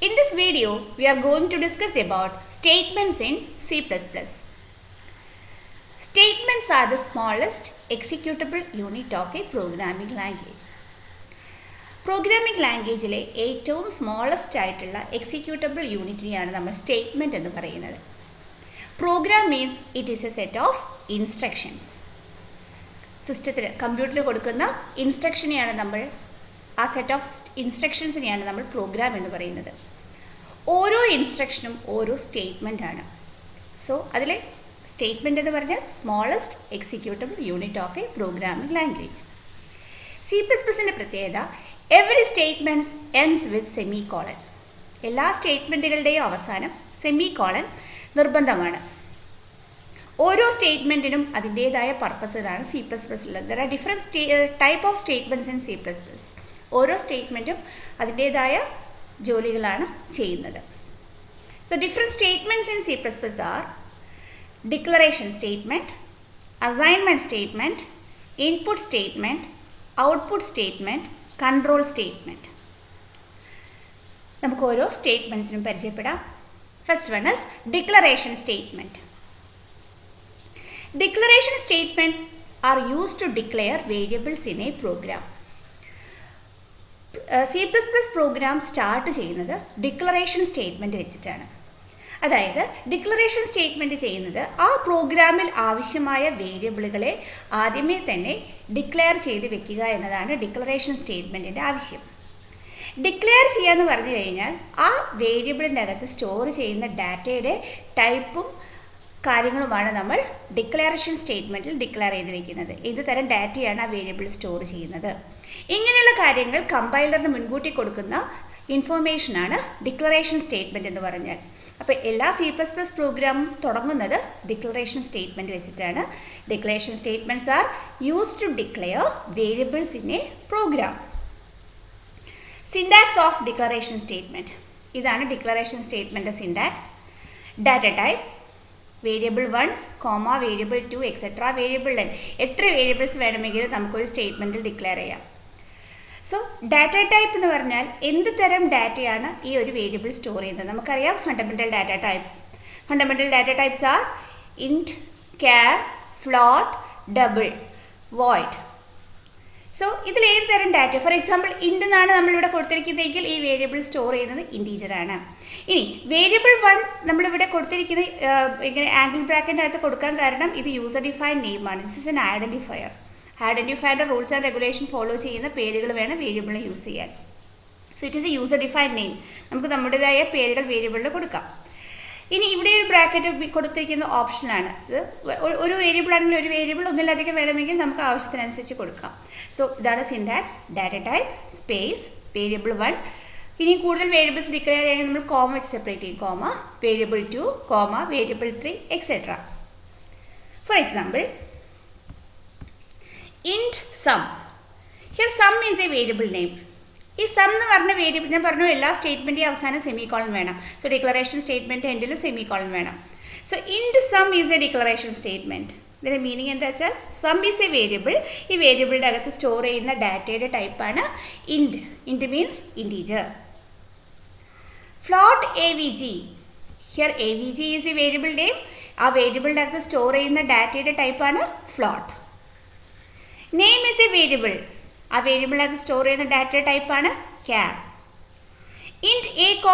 In this video, we are going to discuss about statements in C++. Statements are the smallest executable unit of a programming language. Programming language le ഏറ്റവും smallest ആയിട്ടുള്ള executable unitനെയാണ് നമ്മൾ statement എന്ന് പറയുന്നത്. Program means it is a set of instructions. സിസ്റ്റത്തിൽ കമ്പ്യൂട്ടറിൽ കൊടുക്കുന്ന ഇൻസ്ട്രക്ഷനെയാണ് നമ്മൾ ആ സെറ്റ് ഓഫ് ഇൻസ്ട്രക്ഷൻസിനെയാണ് നമ്മൾ പ്രോഗ്രാം എന്ന് പറയുന്നത്. ഓരോ ഇൻസ്ട്രക്ഷനും ഓരോ സ്റ്റേറ്റ്മെൻ്റ് ആണ്. സോ അതിലെ സ്റ്റേറ്റ്മെൻ്റ് എന്ന് പറഞ്ഞാൽ smallest executable unit of a programming language. C++ൻ്റെ പ്രത്യേകത every statements ends with semi colon. എല്ലാ സ്റ്റേറ്റ്മെൻറ്റുകളുടെയും അവസാനം സെമി കോളൻ നിർബന്ധമാണ്. ഓരോ സ്റ്റേറ്റ്മെൻറ്റിനും അതിൻ്റേതായ പർപ്പസുകളാണ് C++ലുള്ളത്. There are different type of statements in C++. ഓരോ സ്റ്റേറ്റ്മെൻറ്റും അതിൻ്റേതായ ജോലികളാണ് ചെയ്യുന്നത്. So different statements in C++ are declaration statement, assignment statement, input statement, output statement, control statement. നമുക്ക് ഓരോ സ്റ്റേറ്റ്മെൻറ്റ്സിനും പരിചയപ്പെടാം. First one is declaration statement. Declaration statements are used to declare variables in a program. C++ program start ചെയ്യുന്നത് declaration statement വെച്ചിട്ടാണ്. അതായത് declaration statement ചെയ്യുന്നത് ആ പ്രോഗ്രാമിൽ ആവശ്യമായ വേരിയബിളുകളെ ആദ്യമേ തന്നെ ഡിക്ലെയർ ചെയ്ത് വെക്കുക എന്നതാണ് ഡിക്ലറേഷൻ സ്റ്റേറ്റ്മെൻറ്റിൻ്റെ ആവശ്യം. ഡിക്ലെയർ ചെയ്യാന്ന് പറഞ്ഞു കഴിഞ്ഞാൽ ആ വേരിയബിളിൻ്റെ അകത്ത് സ്റ്റോർ ചെയ്യുന്ന ഡാറ്റയുടെ ടൈപ്പും കാര്യങ്ങളുമാണ് നമ്മൾ ഡിക്ലറേഷൻ സ്റ്റേറ്റ്മെൻറ്റിൽ ഡിക്ലെയർ ചെയ്ത് വെക്കുന്നത്. ഏത് തരം ഡാറ്റയാണ് ആ വേരിയബിൾ സ്റ്റോർ ചെയ്യുന്നത്, ഇങ്ങനെയുള്ള കാര്യങ്ങൾ കമ്പൈലറിന് മുൻകൂട്ടി കൊടുക്കുന്ന ഇൻഫോർമേഷനാണ് ഡിക്ലറേഷൻ സ്റ്റേറ്റ്മെൻറ്റ് എന്ന് പറഞ്ഞാൽ. അപ്പോൾ എല്ലാ C++ പ്രോഗ്രാമും തുടങ്ങുന്നത് ഡിക്ലറേഷൻ സ്റ്റേറ്റ്മെൻറ്റ് വെച്ചിട്ടാണ്. Declaration statements are used to declare variables in a program. Syntax of declaration statement. ഇതാണ് declaration statement syntax. Data type variable 1, variable 2, etcetera variable n. എത്ര വേരിയബിൾസ് വേണമെങ്കിലും നമുക്കൊരു സ്റ്റേറ്റ്മെൻറ്റിൽ ഡിക്ലെയർ ചെയ്യാം. സോ ഡാറ്റ ടൈപ്പ് എന്ന് പറഞ്ഞാൽ എന്ത് തരം ഡാറ്റയാണ് ഈ ഒരു വേരിയബിൾ സ്റ്റോർ ചെയ്യുന്നത്. നമുക്കറിയാം fundamental data types. Fundamental data types are int, char, float, double, void. So ഇതിൽ ഏത് തരം ഡാറ്റ, ഫോർ എക്സാമ്പിൾ ഇൻറ്റ് എന്നാണ് നമ്മളിവിടെ കൊടുത്തിരിക്കുന്നതെങ്കിൽ ഈ വേരിയബിൾ സ്റ്റോർ ചെയ്യുന്നത് ഇൻറ്റീജറാണ്. ഇനി വേരിയബിൾ 1 നമ്മളിവിടെ കൊടുത്തിരിക്കുന്നത് ഇങ്ങനെ ആംഗിൾ ബ്രാക്കറ്റിനകത്ത് കൊടുക്കാൻ കാരണം ഇത് യൂസർ ഡിഫൈൻഡ് നെയിമാണ്. This is an identifier. ഐഡൻറ്റിഫയറിൻ്റെ റൂൾസ് ആൻഡ് റെഗുലേഷൻ ഫോളോ ചെയ്യുന്ന പേരുകൾ വേണം വേരിയബിളിനെ യൂസ് ചെയ്യാൻ. So it is a user defined name. നമുക്ക് നമ്മുടേതായ പേരുകൾ വേരിയബിളിൽ കൊടുക്കാം. ഇനി ഇവിടെ ഒരു ബ്രാക്കറ്റ് കൊടുത്തിരിക്കുന്ന ഓപ്ഷനാണ്. ഇത് ഒരു വേരിയബിൾ ആണെങ്കിൽ ഒരു വേരിയബിൾ ഒന്നിലധികം വേണമെങ്കിൽ നമുക്ക് ആവശ്യത്തിനനുസരിച്ച് കൊടുക്കാം. സോ ഇതാണ് syntax. Data type space variable 1. ഇനി കൂടുതൽ വേരിയബിൾസ് ഡിക്ലെയർ ചെയ്യാൻ നമ്മൾ കോമ വെച്ച് സെപ്പറേറ്റ് ചെയ്യും. Variable 2, variable 3, etcetera. For example int sum. Here sum is a variable name. ഈ സം എന്ന് പറഞ്ഞ വേരിയബിൾ ഞാൻ പറഞ്ഞു എല്ലാ സ്റ്റേറ്റ്മെൻറ്റിൻ്റെ അവസാനം സെമി കോളൻ വേണം. സോ ഡിക്ലറേഷൻ സ്റ്റേറ്റ്മെൻറ്റ് എൻഡിലും സെമി കോളൻ വേണം. So int sum is a declaration statement. ഇതിൻ്റെ മീനിങ് എന്താ വെച്ചാൽ സം ഈസ് എ വേരിയബിൾ. ഈ വേരിയബിളിൻ്റെ അകത്ത് സ്റ്റോർ ചെയ്യുന്ന ഡാറ്റയുടെ ടൈപ്പാണ് int. Int means integer. Float AVG. Here AVG is a variable name. ആ വേരിയബിളിൻ്റെ അകത്ത് സ്റ്റോർ ചെയ്യുന്ന ഡാറ്റയുടെ ടൈപ്പാണ് float. Name is a variable. ആ വേരിയബിളിനകത്ത് സ്റ്റോർ ചെയ്യുന്ന ഡാറ്റ ടൈപ്പാണ് ക്യാർ. ഇൻറ്റ് A,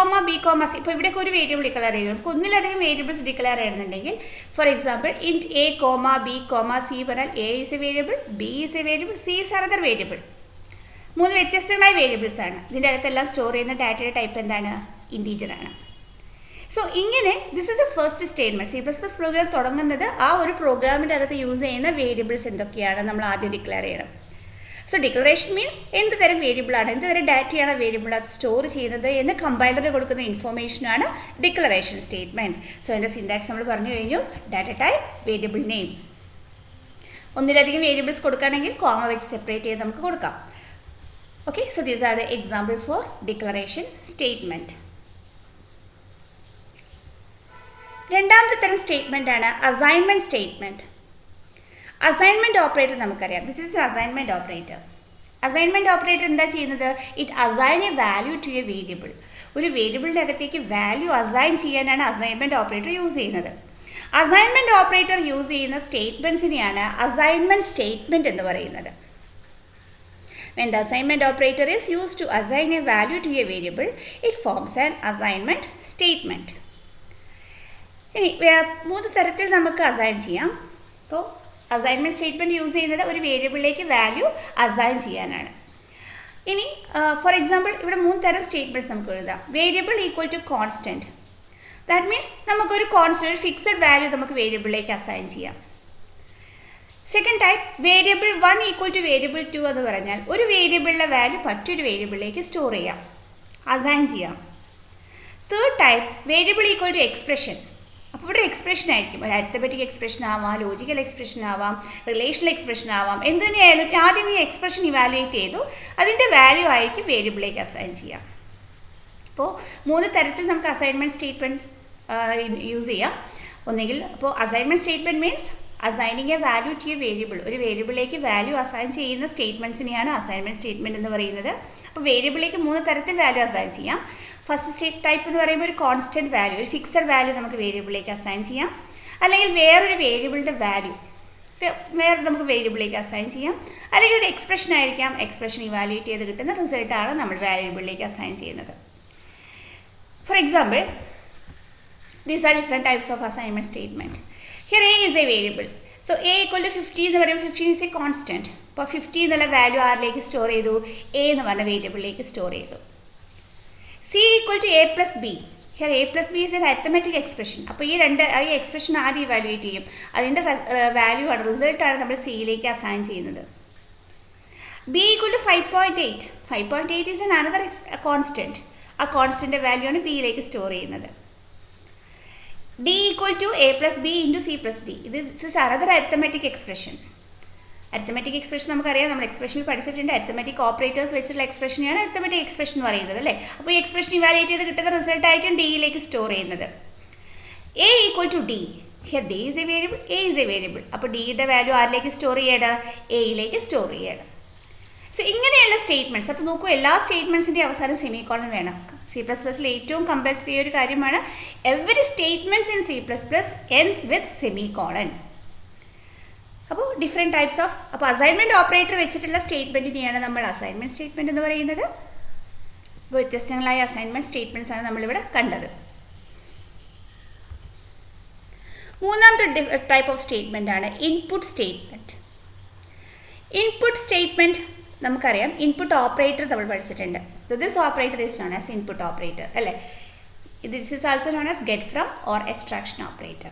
B, C. ഇപ്പോൾ ഇവിടെയൊക്കെ ഒരു വേരിയബിൾ ഡിക്ലെയർ ചെയ്തു. നമുക്ക് ഒന്നിലധികം വേരിയബിൾസ് ഡിക്ലെയർ ചെയ്യുന്നുണ്ടെങ്കിൽ for example int A, B, C പറഞ്ഞാൽ A is a variable, B is a variable, C is another variable. 3 വ്യത്യസ്തങ്ങളായ വേരിയബിൾസ് ആണ്. ഇതിൻ്റെ അകത്തെല്ലാം സ്റ്റോർ ചെയ്യുന്ന ഡാറ്റയുടെ ടൈപ്പ് എന്താണ്? ഇൻറ്റീജറാണ്. സോ ഇങ്ങനെ this is the first statement. C++ program തുടങ്ങുന്നത് ആ ഒരു പ്രോഗ്രാമിൻ്റെ അകത്ത് യൂസ് ചെയ്യുന്ന വേരിയബിൾസ് എന്തൊക്കെയാണ് നമ്മൾ ആദ്യം ഡിക്ലെയർ ചെയ്യണം. സോ ഡിക്ലറേഷൻ മീൻസ് എന്ത് തരം വേരിയബിളാണ്, എന്ത് തരം ഡാറ്റയാണ് വേരിയബിളകത്ത് സ്റ്റോർ ചെയ്യുന്നത് എന്ന് കമ്പൈലറിന് കൊടുക്കുന്ന ഇൻഫോർമേഷനാണ് ഡിക്ലറേഷൻ സ്റ്റേറ്റ്മെൻറ്റ്. സോ അതിൻ്റെ സിൻടാക്സ് നമ്മൾ പറഞ്ഞു കഴിഞ്ഞു. Data type variable name. ഒന്നിലധികം വേരിയബിൾസ് കൊടുക്കുകയാണെങ്കിൽ കോമ വെച്ച് സെപ്പറേറ്റ് ചെയ്ത് നമുക്ക് കൊടുക്കാം. Okay, so these are the example for declaration statement. രണ്ടാമത്തെ തരം സ്റ്റേറ്റ്മെൻ്റ് ആണ് അസൈൻമെൻറ്റ് സ്റ്റേറ്റ്മെൻറ്റ്. അസൈൻമെൻറ്റ് ഓപ്പറേറ്റർ നമുക്കറിയാം. This is assignment operator. Assignment operator എന്താ ചെയ്യുന്നത്? It assign a value to a variable. ഒരു വേരിയബിളിൻ്റെ അകത്തേക്ക് വാല്യൂ അസൈൻ ചെയ്യാനാണ് അസൈൻമെൻറ്റ് ഓപ്പറേറ്റർ യൂസ് ചെയ്യുന്നത്. അസൈൻമെൻറ്റ് ഓപ്പറേറ്റർ യൂസ് ചെയ്യുന്ന സ്റ്റേറ്റ്മെൻറ്റ്സിനെയാണ് അസൈൻമെൻറ്റ് സ്റ്റേറ്റ്മെൻറ്റ് എന്ന് പറയുന്നത്. When the assignment operator is used to assign a value to a variable, it forms an assignment statement. ഇനി 3 തരത്തിൽ നമുക്ക് അസൈൻ ചെയ്യാം. അപ്പോൾ അസൈൻമെൻറ്റ് സ്റ്റേറ്റ്മെൻറ്റ് യൂസ് ചെയ്യുന്നത് ഒരു വേരിയബിളിലേക്ക് വാല്യൂ അസൈൻ ചെയ്യാനാണ്. ഇനി ഫോർ എക്സാമ്പിൾ ഇവിടെ 3 തരം സ്റ്റേറ്റ്മെൻറ്റ്സ് നമുക്ക് എഴുതാം. Variable equal to constant. That means നമുക്കൊരു കോൺസ്റ്റൻറ്റ്, ഒരു ഫിക്സഡ് വാല്യൂ നമുക്ക് വേരിയബിളിലേക്ക് അസൈൻ ചെയ്യാം. Second type variable 1 equal to variable 2 എന്ന് പറഞ്ഞാൽ ഒരു വേരിയബിളിലെ വാല്യൂ മറ്റൊരു വേരിയബിളിലേക്ക് സ്റ്റോർ ചെയ്യാം, അസൈൻ ചെയ്യാം. Third type variable equal to expression. അപ്പോൾ ഇവിടെ എക്സ്പ്രഷൻ ആയിരിക്കും, ഒരു അരിത്തമെറ്റിക് എക്സ്പ്രഷൻ ആവാം, ലോജിക്കൽ എക്സ്പ്രഷൻ ആവാം, റിലേഷണൽ എക്സ്പ്രഷൻ ആവാം. എന്ത് തന്നെയായാലും ആദ്യം ഈ എക്സ്പ്രഷൻ ഇവാലുവേറ്റ് ചെയ്തു, അതിൻ്റെ വാല്യൂ ആയിരിക്കും വേരിയബിളിലേക്ക് അസൈൻ ചെയ്യാം. അപ്പോൾ 3 തരത്തിൽ നമുക്ക് അസൈൻമെൻറ്റ് സ്റ്റേറ്റ്മെൻറ്റ് യൂസ് ചെയ്യാം. ഒന്നെങ്കിൽ അപ്പോൾ assignment statement means assigning a value to a variable, ഒരു വേരിയബിളിലേക്ക് വാല്യൂ അസൈൻ ചെയ്യുന്ന സ്റ്റേറ്റ്മെൻറ്റ്സിനെയാണ് അസൈൻമെൻറ്റ് സ്റ്റേറ്റ്മെൻറ്റ് എന്ന് പറയുന്നത്. അപ്പോൾ വേരിയബിളിലേക്ക് 3 തരത്തിൽ വാല്യൂ അസൈൻ ചെയ്യാം. ഫസ്റ്റ് ടൈപ്പ് എന്ന് പറയുമ്പോൾ ഒരു കോൺസ്റ്റൻറ്റ് വാല്യൂ, ഒരു ഫിക്സഡ് വാല്യൂ നമുക്ക് വേരിയബിളിലേക്ക് അസൈൻ ചെയ്യാം. അല്ലെങ്കിൽ വേറൊരു വേരിയബിളിൻ്റെ വാല്യൂ വേറെ നമുക്ക് വേരിയബിളിലേക്ക് അസൈൻ ചെയ്യാം. അല്ലെങ്കിൽ ഒരു എക്സ്പ്രഷൻ ആയിരിക്കാം, എക്സ്പ്രഷൻ ഇവാലുവേറ്റ് ചെയ്ത് കിട്ടുന്ന റിസൾട്ടാണ് നമ്മൾ വേരിയബിളിലേക്ക് അസൈൻ ചെയ്യുന്നത്. For example, these are different types of assignment statement. Here a is a variable. So a equal to 50 എന്ന് പറയുമ്പോൾ 15 is a constant. അപ്പോൾ 50 എന്നുള്ള വാല്യൂ ആരിലേക്ക് സ്റ്റോർ ചെയ്തു? a എന്ന് പറഞ്ഞ വേരിയബിളിലേക്ക് സ്റ്റോർ ചെയ്തു. c equal to a plus b. Here a plus b is an arithmetic expression. അപ്പോൾ ഈ എക്സ്പ്രഷൻ ആദ്യം ഇവാലുവേറ്റ് ചെയ്യും, അതിൻ്റെ വാല്യൂ ആണ്, റിസൾട്ടാണ് നമ്മൾ സിയിലേക്ക് അസൈൻ ചെയ്യുന്നത്. b equal to 5.8. 5.8 is another constant. ആ കോൺസ്റ്റൻ്റെ വാല്യൂ ആണ് ബിയിലേക്ക് സ്റ്റോർ ചെയ്യുന്നത്. d equal to a plus b into c plus d. This is another arithmetic expression. Arithmetic expression നമുക്കറിയാം, നമ്മൾ എക്സ്പ്രഷനിൽ പഠിച്ചിട്ടുണ്ട്. അരിത്തമെറ്റിക് ഓപ്പറേറ്റേഴ്സ് വെച്ചിട്ടുള്ള എക്സ്പ്രഷനെയാണ് അരിത്തമെറ്റിക് എക്സ്പ്രഷൻ എന്ന് പറയുന്നത്, അല്ലേ? അപ്പോൾ ഈ എക്സ്പ്രഷൻ ഇവാലുവേറ്റ് ചെയ്ത് കിട്ടുന്ന റിസൾട്ട് ആയിരിക്കും ഡിയിലേക്ക് സ്റ്റോർ ചെയ്യുന്നത്. a equal to d. Here d is a variable, a is a variable. അപ്പോൾ ഡിയുടെ വാല്യൂ ആരിലേക്ക് സ്റ്റോർ ചെയ്യണം? എയിലേക്ക് സ്റ്റോർ ചെയ്യണം. സോ ഇങ്ങനെയുള്ള സ്റ്റേറ്റ്മെൻറ്റ്സ്. അപ്പോൾ നോക്കൂ, എല്ലാ സ്റ്റേറ്റ്മെൻറ്റ്സിൻ്റെ അവസാനം സെമിക്കോളൻ വേണം. C++ൽ ഏറ്റവും കമ്പൽസറി ഒരു കാര്യമാണ്, every statements in C++ ends with semicolon. അപ്പോൾ ഡിഫറെൻറ്റ് ടൈപ്സ് ഓഫ്, അപ്പോൾ അസൈൻമെൻറ്റ് ഓപ്പറേറ്റർ വെച്ചിട്ടുള്ള സ്റ്റേറ്റ്മെൻറ്റിനെയാണ് നമ്മൾ അസൈൻമെൻറ്റ് സ്റ്റേറ്റ്മെൻറ്റ് എന്ന് പറയുന്നത്. വ്യത്യസ്തങ്ങളായ അസൈൻമെൻറ്റ് സ്റ്റേറ്റ്മെൻറ്റ്സ് ആണ് നമ്മളിവിടെ കണ്ടത്. മൂന്നാമത്തെ ടൈപ്പ് ഓഫ് സ്റ്റേറ്റ്മെൻ്റ് ആണ് ഇൻപുട്ട് സ്റ്റേറ്റ്മെൻറ്റ്. ഇൻപുട്ട് സ്റ്റേറ്റ്മെൻറ്റ് നമുക്കറിയാം, ഇൻപുട്ട് ഓപ്പറേറ്റർ നമ്മൾ പഠിച്ചിട്ടുണ്ട്. So this operator is known as input operator, അല്ലേ? This is also known as get from or extraction operator.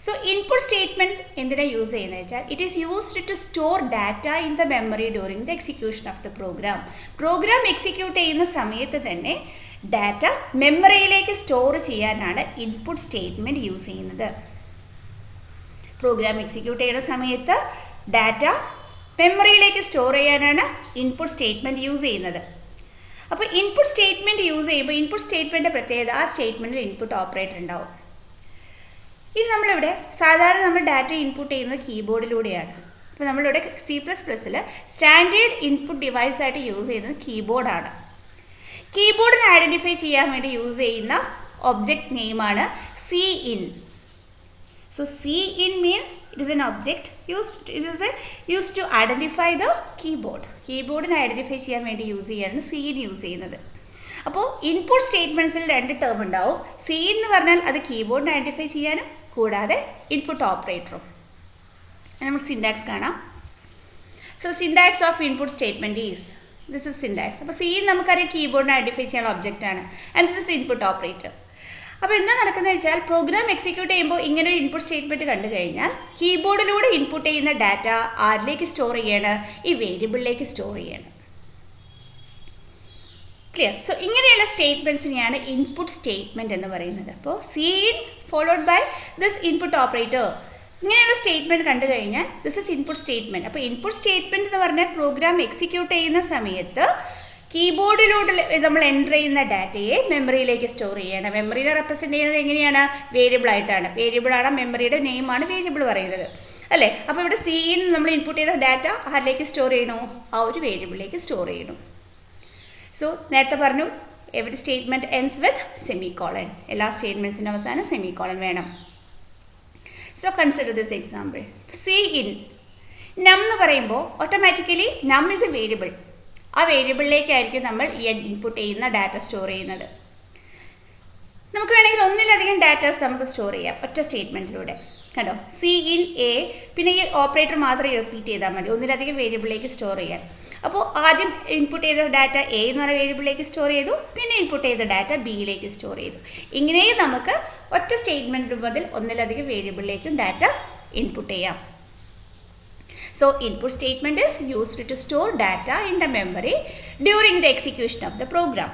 So input statement എന്തിനാണ് യൂസ് ചെയ്യുന്നത് വെച്ചാൽ, it is used to store data in the memory during the execution of the program. Program execute ചെയ്യുന്ന സമയത്ത് തന്നെ data മെമ്മറിയിലേക്ക് store ചെയ്യാനാണ് input statement use ചെയ്യുന്നത്. Programme execute ചെയ്യുന്ന സമയത്ത് ഡാറ്റ മെമ്മറിയിലേക്ക് സ്റ്റോർ ചെയ്യാനാണ് ഇൻപുട്ട് സ്റ്റേറ്റ്മെൻറ്റ് യൂസ് ചെയ്യുന്നത്. അപ്പോൾ ഇൻപുട്ട് സ്റ്റേറ്റ്മെൻറ്റ് യൂസ് ചെയ്യുമ്പോൾ ഇൻപുട്ട് സ്റ്റേറ്റ്മെൻറ്റിൻ്റെ പ്രത്യേകത, ആ സ്റ്റേറ്റ്മെൻറ്റിൽ ഇൻപുട്ട് ഓപ്പറേറ്റർ ഉണ്ടാവും. ഇനി നമ്മളിവിടെ സാധാരണ നമ്മൾ ഡാറ്റ ഇൻപുട്ട് ചെയ്യുന്നത് കീബോർഡിലൂടെയാണ്. അപ്പോൾ നമ്മളിവിടെ C++ൽ സ്റ്റാൻഡേർഡ് ഇൻപുട്ട് ഡിവൈസായിട്ട് യൂസ് ചെയ്യുന്നത് കീബോർഡാണ്. കീബോർഡിനെ ഐഡൻറ്റിഫൈ ചെയ്യാൻ വേണ്ടി യൂസ് ചെയ്യുന്ന object നെയിമാണ് Cin. So Cin means it is an object used to identify the keyboard. കീബോർഡിനെ ഐഡൻറ്റിഫൈ ചെയ്യാൻ വേണ്ടി യൂസ് ചെയ്യാനാണ് Cin യൂസ് ചെയ്യുന്നത്. അപ്പോൾ ഇൻപുട്ട് സ്റ്റേറ്റ്മെൻറ്റ്സിൽ 2 ടേം ഉണ്ടാവും. Cin എന്ന് പറഞ്ഞാൽ അത് കീബോർഡിനെ ഐഡൻറ്റിഫൈ ചെയ്യാനും കൂടാതെ ഇൻപുട്ട് ഓപ്പറേറ്ററും. നമ്മൾ സിൻടാക്സ് കാണാം. So syntax of input statement is, this is syntax. അപ്പോൾ Cin നമുക്കറിയാം കീബോർഡിനെ ഐഡൻറ്റിഫൈ ചെയ്യാനുള്ള ഒബ്ജക്റ്റാണ്, and this is input operator. അപ്പോൾ എന്താ നടക്കുന്നത് വെച്ചാൽ, പ്രോഗ്രാം എക്സിക്യൂട്ട് ചെയ്യുമ്പോൾ ഇങ്ങനെ ഒരു ഇൻപുട്ട് സ്റ്റേറ്റ്മെൻറ്റ് കണ്ടു കഴിഞ്ഞാൽ കീബോർഡിലൂടെ ഇൻപുട്ട് ചെയ്യുന്ന ഡാറ്റ ആരിലേക്ക് സ്റ്റോർ ചെയ്യണം? ഈ വേരിയബിളിലേക്ക് സ്റ്റോർ ചെയ്യണം. ക്ലിയർ? സോ ഇങ്ങനെയുള്ള സ്റ്റേറ്റ്മെൻറ്റ്സിനെയാണ് ഇൻപുട്ട് സ്റ്റേറ്റ്മെൻറ്റ് എന്ന് പറയുന്നത്. അപ്പോൾ Cin followed by this input operator, ഇങ്ങനെയുള്ള സ്റ്റേറ്റ്മെൻറ്റ് കണ്ടു കഴിഞ്ഞാൽ ദിസ് ഇസ് ഇൻപുട്ട് സ്റ്റേറ്റ്മെൻറ്റ്. അപ്പോൾ ഇൻപുട്ട് സ്റ്റേറ്റ്മെൻറ്റ് എന്ന് പറഞ്ഞാൽ പ്രോഗ്രാം എക്സിക്യൂട്ട് ചെയ്യുന്ന സമയത്ത് കീബോർഡിലൂടെ നമ്മൾ എൻ്റർ ചെയ്യുന്ന ഡാറ്റയെ മെമ്മറിയിലേക്ക് സ്റ്റോർ ചെയ്യണം. മെമ്മറിനെ റെപ്രസെൻറ്റ് ചെയ്യുന്നത് എങ്ങനെയാണ്? വേരിയബിളായിട്ടാണ്. വേരിയബിളാണ് മെമ്മറിയുടെ നെയിമാണ് വേരിയബിൾ പറയുന്നത്, അല്ലേ? അപ്പോൾ ഇവിടെ Cin നമ്മൾ ഇൻപുട്ട് ചെയ്ത ഡാറ്റ ആരിലേക്ക് സ്റ്റോർ ചെയ്യണോ? ആ ഒരു വേരിയബിളിലേക്ക് സ്റ്റോർ ചെയ്യണം. സോ നേരത്തെ പറഞ്ഞു every statement ends with semicolon. എല്ലാ സ്റ്റേറ്റ്മെൻറ്റ്സിൻ്റെ അവസാനം സെമിക്കോളൻ വേണം. So consider this example. C in നം എന്ന് പറയുമ്പോൾ ഓട്ടോമാറ്റിക്കലി നം ഇസ് എ വേരിയബിൾ. ആ വേരിയബിളിലേക്കായിരിക്കും നമ്മൾ ഈ ഇൻപുട്ട് ചെയ്യുന്ന ഡാറ്റ സ്റ്റോർ ചെയ്യുന്നത്. നമുക്ക് വേണമെങ്കിൽ ഒന്നിലധികം ഡാറ്റാസ് നമുക്ക് സ്റ്റോർ ചെയ്യാം ഒറ്റ സ്റ്റേറ്റ്മെൻറ്റിലൂടെ. കണ്ടോ, സി ഇൻ എ, പിന്നെ ഈ ഓപ്പറേറ്റർ മാത്രം റിപ്പീറ്റ് ചെയ്താൽ മതി ഒന്നിലധികം വേരിയബിളിലേക്ക് സ്റ്റോർ ചെയ്യാൻ. അപ്പോൾ ആദ്യം ഇൻപുട്ട് ചെയ്ത ഡാറ്റ എ എന്ന് പറയുന്ന വേരിയബിളിലേക്ക് സ്റ്റോർ ചെയ്തു, പിന്നെ ഇൻപുട്ട് ചെയ്ത ഡാറ്റ ബിയിലേക്ക് സ്റ്റോർ ചെയ്തു. ഇങ്ങനെയും നമുക്ക് ഒറ്റ സ്റ്റേറ്റ്മെൻറ്റ് മുതൽ ഒന്നിലധികം വേരിയബിളിലേക്കും ഡാറ്റ ഇൻപുട്ട് ചെയ്യാം. So input statement is used to store data in the memory during the execution of the program.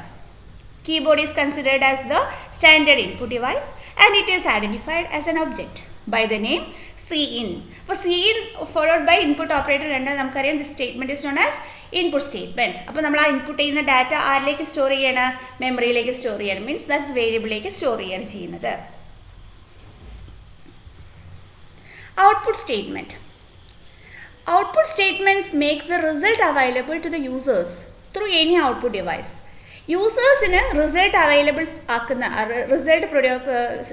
Keyboard is considered as the standard input device and it is identified as an object by the name cin. അപ്പോൾ cin followed by input operator കണ്ടാൽ നമുക്കറിയാം this statement is known as input statement. അപ്പോൾ നമ്മൾ ആ input ചെയ്യുന്ന data ആരിലേക്ക് store ചെയ്യണം? മെമ്മറിയിലേക്ക് സ്റ്റോർ ചെയ്യണം. മീൻസ് ദാറ്റ്സ് വേരിയബിളിലേക്ക് സ്റ്റോർ ചെയ്യാണ് ചെയ്യുന്നത്. Output statement. Output statements makes the result available to the users through any output device. യൂസേഴ്സിന് റിസൾട്ട് അവൈലബിൾ ആക്കുന്ന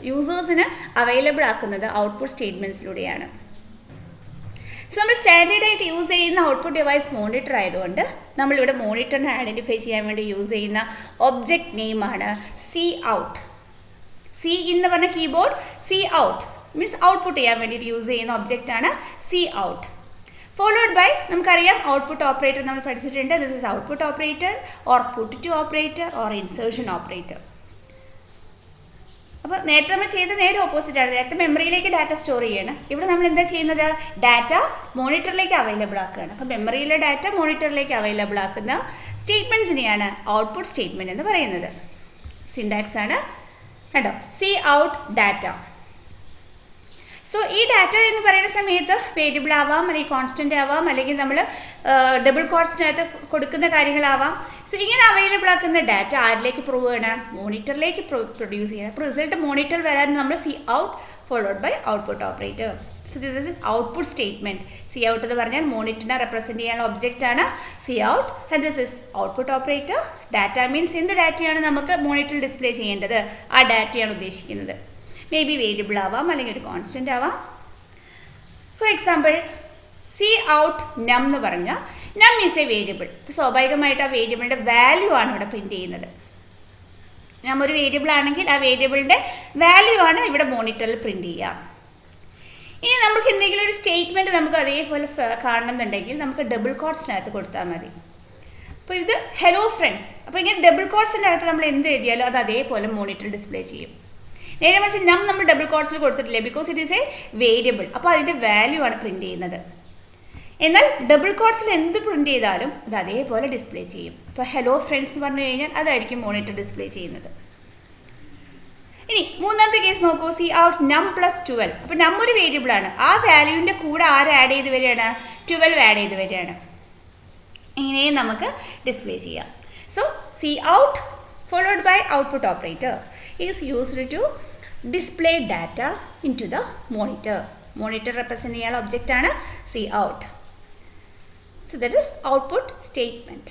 യൂസേഴ്സിന് അവൈലബിൾ ആക്കുന്നത് ഔട്ട്പുട്ട് സ്റ്റേറ്റ്മെൻറ്റ്സിലൂടെയാണ്. സോ നമ്മൾ സ്റ്റാൻഡേർഡായിട്ട് യൂസ് ചെയ്യുന്ന ഔട്ട്പുട്ട് ഡിവൈസ് മോണിറ്റർ ആയതുകൊണ്ട് നമ്മളിവിടെ മോണിറ്ററിനെ ഐഡൻറ്റിഫൈ ചെയ്യാൻ വേണ്ടി യൂസ് ചെയ്യുന്ന ഒബ്ജക്റ്റ് നെയിമാണ് സി ഔട്ട്. സി എന്ന് പറഞ്ഞ keyboard C out means output ചെയ്യാൻ വേണ്ടിയിട്ട് യൂസ് ചെയ്യുന്ന ഒബ്ജക്റ്റാണ് സി ഔട്ട്. ഫോളോഡ് ബൈ നമുക്കറിയാം ഔട്ട്പുട്ട് ഓപ്പറേറ്റർ നമ്മൾ പഠിച്ചിട്ടുണ്ട്. This is output operator or put to operator or insertion operator. അപ്പോൾ നേരത്തെ നമ്മൾ ചെയ്ത നേരെ ഓപ്പോസിറ്റാണ്. നേരത്തെ മെമ്മറിയിലേക്ക് ഡാറ്റ സ്റ്റോർ ചെയ്യണം. ഇവിടെ നമ്മൾ എന്താ ചെയ്യുന്നത്? ഡാറ്റ മോണിറ്ററിലേക്ക് അവൈലബിൾ ആക്കുകയാണ്. അപ്പോൾ മെമ്മറിയിലെ ഡാറ്റ മോണിറ്ററിലേക്ക് അവൈലബിൾ ആക്കുന്ന സ്റ്റേറ്റ്മെൻറ്റ്സിനെയാണ് ഔട്ട്പുട്ട് സ്റ്റേറ്റ്മെൻറ്റ് എന്ന് പറയുന്നത്. സിൻടാക്സ് ആണ് കേട്ടോ, സി ഔട്ട് ഡാറ്റ. സോ ഈ ഡാറ്റ എന്ന് പറയുന്ന സമയത്ത് വേരിയബിൾ ആവാം, അല്ലെങ്കിൽ കോൺസ്റ്റൻ്റ് ആവാം, അല്ലെങ്കിൽ നമ്മൾ ഡബിൾ കോട്സിനകത്ത് കൊടുക്കുന്ന കാര്യങ്ങളാവാം. സോ ഇങ്ങനെ അവൈലബിൾ ആക്കുന്ന ഡാറ്റ ആരിലേക്ക് പ്രൂവ് ചെയ്യണം? മോണിറ്ററിലേക്ക് പ്രൊഡ്യൂസ് ചെയ്യണം. അപ്പോൾ റിസൾട്ട് മോണിറ്റർ വരാൻ നമ്മൾ C out followed by output operator. So this is output statement. C out എന്ന് പറഞ്ഞാൽ മോണിറ്ററിനെ റെപ്രസെൻറ്റ് ചെയ്യാനുള്ള ഒബ്ജക്റ്റാണ് C out and this is output operator. Data means എന്ത് ഡാറ്റയാണ് നമുക്ക് മോണിറ്ററിൽ ഡിസ്പ്ലേ ചെയ്യേണ്ടത്? ആ ഡാറ്റയാണ് ഉദ്ദേശിക്കുന്നത്. മേ ബി വേരിയബിൾ ആവാം, അല്ലെങ്കിൽ ഒരു കോൺസ്റ്റൻ്റ് ആവാം. ഫോർ എക്സാമ്പിൾ സി ഔട്ട് നം എന്ന് പറഞ്ഞാൽ നം ഈസ് എ വേരിയബിൾ. സ്വാഭാവികമായിട്ട് ആ വേരിയബിളിൻ്റെ വാല്യൂ ആണ് ഇവിടെ പ്രിൻറ്റ് ചെയ്യുന്നത്. നം ഒരു വേരിയബിൾ ആണെങ്കിൽ ആ വേരിയബിളിൻ്റെ വാല്യൂ ആണ് ഇവിടെ മോണിറ്ററിൽ പ്രിൻറ്റ് ചെയ്യുക. ഇനി നമുക്ക് എന്തെങ്കിലും ഒരു സ്റ്റേറ്റ്മെൻറ്റ് നമുക്ക് അതേപോലെ കാണണമെന്നുണ്ടെങ്കിൽ നമുക്ക് ഡബിൾ കോട്സിനകത്ത് കൊടുത്താൽ മതി. അപ്പോൾ ഇത് ഹലോ ഫ്രണ്ട്സ്. അപ്പോൾ ഇങ്ങനെ ഡബിൾ കോട്സിൻ്റെ അകത്ത് നമ്മൾ എന്ത് എഴുതിയാലും അത് അതേപോലെ മോണിറ്ററിൽ ഡിസ്പ്ലേ ചെയ്യും. നേരെ മറിച്ച് നം നമ്മൾ ഡബിൾ കോട്സിൽ കൊടുത്തിട്ടില്ല, because it is a variable. അപ്പോൾ അതിൻ്റെ വാല്യൂ ആണ് പ്രിൻറ്റ് ചെയ്യുന്നത്. എന്നാൽ ഡബിൾ കോട്സിൽ എന്ത് പ്രിൻറ്റ് ചെയ്താലും അത് അതേപോലെ ഡിസ്പ്ലേ ചെയ്യും. ഇപ്പോൾ ഹലോ ഫ്രണ്ട്സ് എന്ന് പറഞ്ഞു കഴിഞ്ഞാൽ അതായിരിക്കും മോണിറ്റർ ഡിസ്പ്ലേ ചെയ്യുന്നത്. ഇനി മൂന്നാമത്തെ കേസ് നോക്കൂ, സി ഔട്ട് നം പ്ലസ് 12. അപ്പോൾ നം ഒരു വേരിയബിൾ ആണ്. ആ വാല്യൂവിൻ്റെ കൂടെ ആര് ആഡ് ചെയ്ത് വരികയാണ്? 12 ആഡ് ചെയ്ത് വരികയാണ്. ഇങ്ങനെയും നമുക്ക് ഡിസ്പ്ലേ ചെയ്യാം. So C out followed by output operator is used to display data into the monitor. Monitor represent ചെയ്യാനുള്ള ഒബ്ജക്റ്റ് ആണ് C out. So that is output statement.